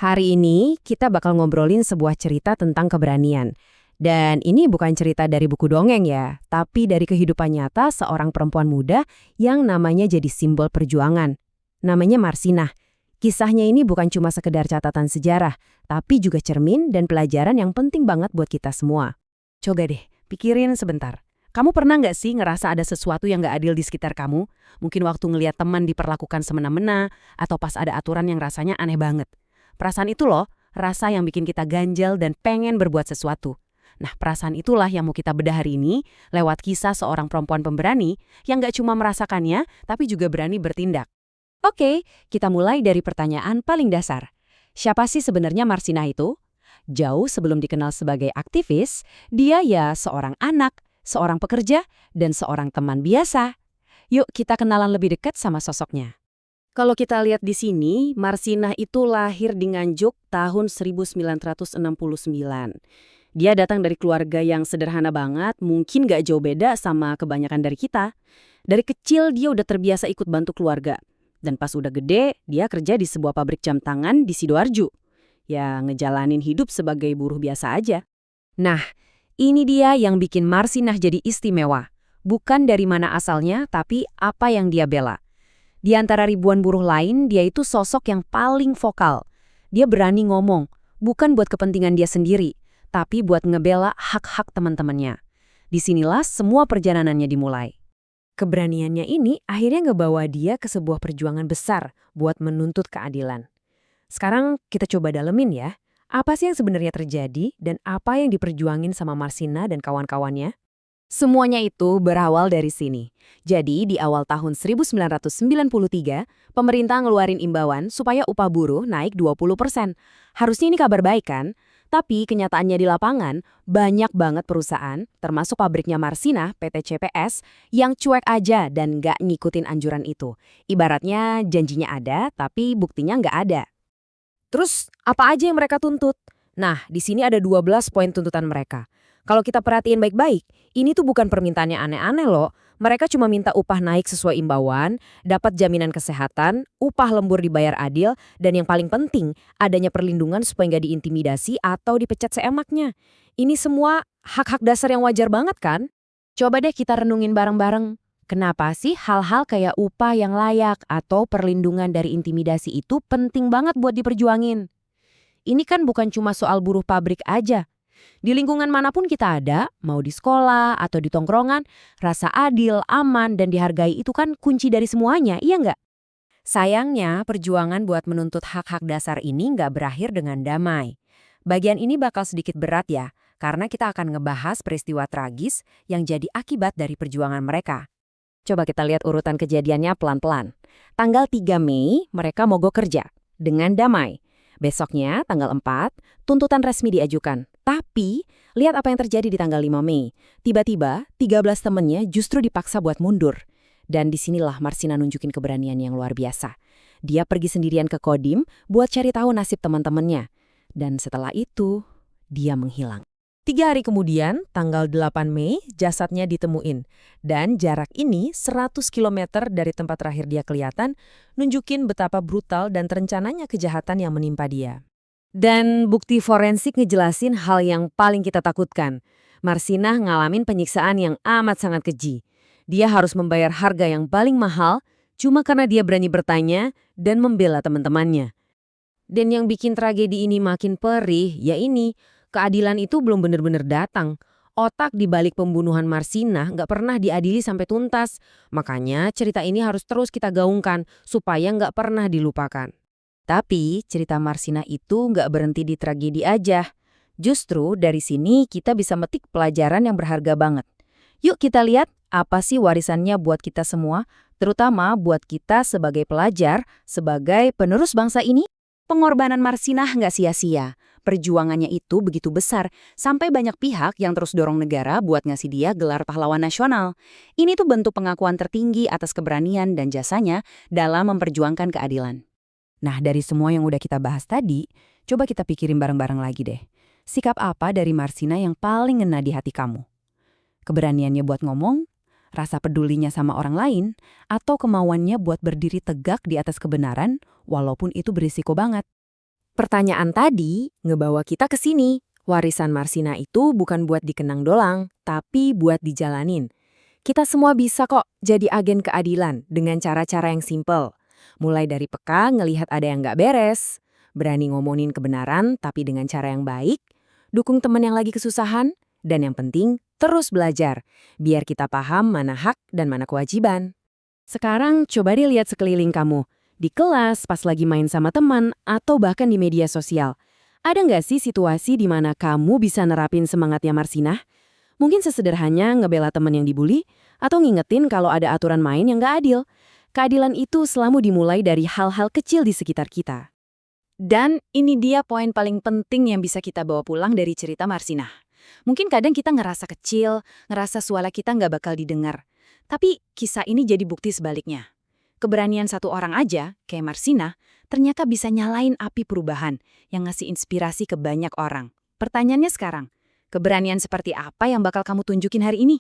Hari ini kita bakal ngobrolin sebuah cerita tentang keberanian. Dan ini bukan cerita dari buku dongeng ya, tapi dari kehidupan nyata seorang perempuan muda yang namanya jadi simbol perjuangan. Namanya Marsinah. Kisahnya ini bukan cuma sekedar catatan sejarah, tapi juga cermin dan pelajaran yang penting banget buat kita semua. Coba deh, pikirin sebentar. Kamu pernah nggak sih ngerasa ada sesuatu yang nggak adil di sekitar kamu? Mungkin waktu ngelihat teman diperlakukan semena-mena, atau pas ada aturan yang rasanya aneh banget. Perasaan itu loh, rasa yang bikin kita ganjal dan pengen berbuat sesuatu. Nah, perasaan itulah yang mau kita bedah hari ini lewat kisah seorang perempuan pemberani yang nggak cuma merasakannya, tapi juga berani bertindak. Oke, kita mulai dari pertanyaan paling dasar. Siapa sih sebenarnya Marsinah itu? Jauh sebelum dikenal sebagai aktivis, dia ya seorang anak, seorang pekerja, dan seorang teman biasa. Yuk kita kenalan lebih dekat sama sosoknya. Kalau kita lihat di sini, Marsinah itu lahir di Nganjuk tahun 1969. Dia datang dari keluarga yang sederhana banget, mungkin gak jauh beda sama kebanyakan dari kita. Dari kecil dia udah terbiasa ikut bantu keluarga. Dan pas udah gede, dia kerja di sebuah pabrik jam tangan di Sidoarjo. Ya, ngejalanin hidup sebagai buruh biasa aja. Nah, ini dia yang bikin Marsinah jadi istimewa. Bukan dari mana asalnya, tapi apa yang dia bela. Di antara ribuan buruh lain, dia itu sosok yang paling vokal. Dia berani ngomong, bukan buat kepentingan dia sendiri, tapi buat ngebela hak-hak teman-temannya. Disinilah semua perjalanannya dimulai. Keberaniannya ini akhirnya ngebawa dia ke sebuah perjuangan besar buat menuntut keadilan. Sekarang kita coba dalemin ya, apa sih yang sebenarnya terjadi dan apa yang diperjuangin sama Marsinah dan kawan-kawannya? Semuanya itu berawal dari sini. Jadi di awal tahun 1993, pemerintah ngeluarin imbauan supaya upah buruh naik 20%. Harusnya ini kabar baik kan? Tapi kenyataannya di lapangan, banyak banget perusahaan, termasuk pabriknya Marsinah, PT CPS, yang cuek aja dan nggak ngikutin anjuran itu. Ibaratnya janjinya ada, tapi buktinya nggak ada. Terus, apa aja yang mereka tuntut? Nah, di sini ada 12 poin tuntutan mereka. Kalau kita perhatiin baik-baik, ini tuh bukan permintaannya aneh-aneh loh. Mereka cuma minta upah naik sesuai imbauan, dapat jaminan kesehatan, upah lembur dibayar adil, dan yang paling penting, adanya perlindungan supaya nggak diintimidasi atau dipecat seenaknya. Ini semua hak-hak dasar yang wajar banget kan? Coba deh kita renungin bareng-bareng. Kenapa sih hal-hal kayak upah yang layak atau perlindungan dari intimidasi itu penting banget buat diperjuangin? Ini kan bukan cuma soal buruh pabrik aja. Di lingkungan manapun kita ada, mau di sekolah atau di tongkrongan, rasa adil, aman, dan dihargai itu kan kunci dari semuanya, iya nggak? Sayangnya, perjuangan buat menuntut hak-hak dasar ini nggak berakhir dengan damai. Bagian ini bakal sedikit berat ya, karena kita akan ngebahas peristiwa tragis yang jadi akibat dari perjuangan mereka. Coba kita lihat urutan kejadiannya pelan-pelan. Tanggal 3 Mei, mereka mogok kerja dengan damai. Besoknya, tanggal 4, tuntutan resmi diajukan. Tapi, lihat apa yang terjadi di tanggal 5 Mei. Tiba-tiba, 13 temennya justru dipaksa buat mundur. Dan disinilah Marsinah nunjukin keberanian yang luar biasa. Dia pergi sendirian ke Kodim buat cari tahu nasib teman-temannya. Dan setelah itu, dia menghilang. 3 hari kemudian, tanggal 8 Mei, jasadnya ditemuin. Dan jarak ini 100 km dari tempat terakhir dia kelihatan, nunjukin betapa brutal dan terencananya kejahatan yang menimpa dia. Dan bukti forensik ngejelasin hal yang paling kita takutkan. Marsinah ngalamin penyiksaan yang amat sangat keji. Dia harus membayar harga yang paling mahal cuma karena dia berani bertanya dan membela teman-temannya. Dan yang bikin tragedi ini makin perih, ya ini, keadilan itu belum benar-benar datang. Otak di balik pembunuhan Marsinah nggak pernah diadili sampai tuntas. Makanya cerita ini harus terus kita gaungkan supaya nggak pernah dilupakan. Tapi cerita Marsinah itu nggak berhenti di tragedi aja. Justru dari sini kita bisa metik pelajaran yang berharga banget. Yuk kita lihat apa sih warisannya buat kita semua, terutama buat kita sebagai pelajar, sebagai penerus bangsa ini. Pengorbanan Marsinah nggak sia-sia. Perjuangannya itu begitu besar, sampai banyak pihak yang terus dorong negara buat ngasih dia gelar pahlawan nasional. Ini tuh bentuk pengakuan tertinggi atas keberanian dan jasanya dalam memperjuangkan keadilan. Nah, dari semua yang udah kita bahas tadi, coba kita pikirin bareng-bareng lagi deh. Sikap apa dari Marsinah yang paling ngena di hati kamu? Keberaniannya buat ngomong, rasa pedulinya sama orang lain, atau kemauannya buat berdiri tegak di atas kebenaran, walaupun itu berisiko banget? Pertanyaan tadi ngebawa kita ke sini. Warisan Marsina itu bukan buat dikenang doang, tapi buat dijalanin. Kita semua bisa kok jadi agen keadilan dengan cara-cara yang simpel. Mulai dari peka ngelihat ada yang nggak beres, berani ngomongin kebenaran tapi dengan cara yang baik, dukung teman yang lagi kesusahan, dan yang penting terus belajar, biar kita paham mana hak dan mana kewajiban. Sekarang coba deh lihat sekeliling kamu. Di kelas, pas lagi main sama teman, atau bahkan di media sosial. Ada nggak sih situasi di mana kamu bisa nerapin semangatnya Marsinah? Mungkin sesederhana ngebela teman yang dibully, atau ngingetin kalau ada aturan main yang nggak adil. Keadilan itu selalu dimulai dari hal-hal kecil di sekitar kita. Dan ini dia poin paling penting yang bisa kita bawa pulang dari cerita Marsinah. Mungkin kadang kita ngerasa kecil, ngerasa suara kita nggak bakal didengar. Tapi kisah ini jadi bukti sebaliknya. Keberanian satu orang aja, kayak Marsinah, ternyata bisa nyalain api perubahan yang ngasih inspirasi ke banyak orang. Pertanyaannya sekarang, keberanian seperti apa yang bakal kamu tunjukin hari ini?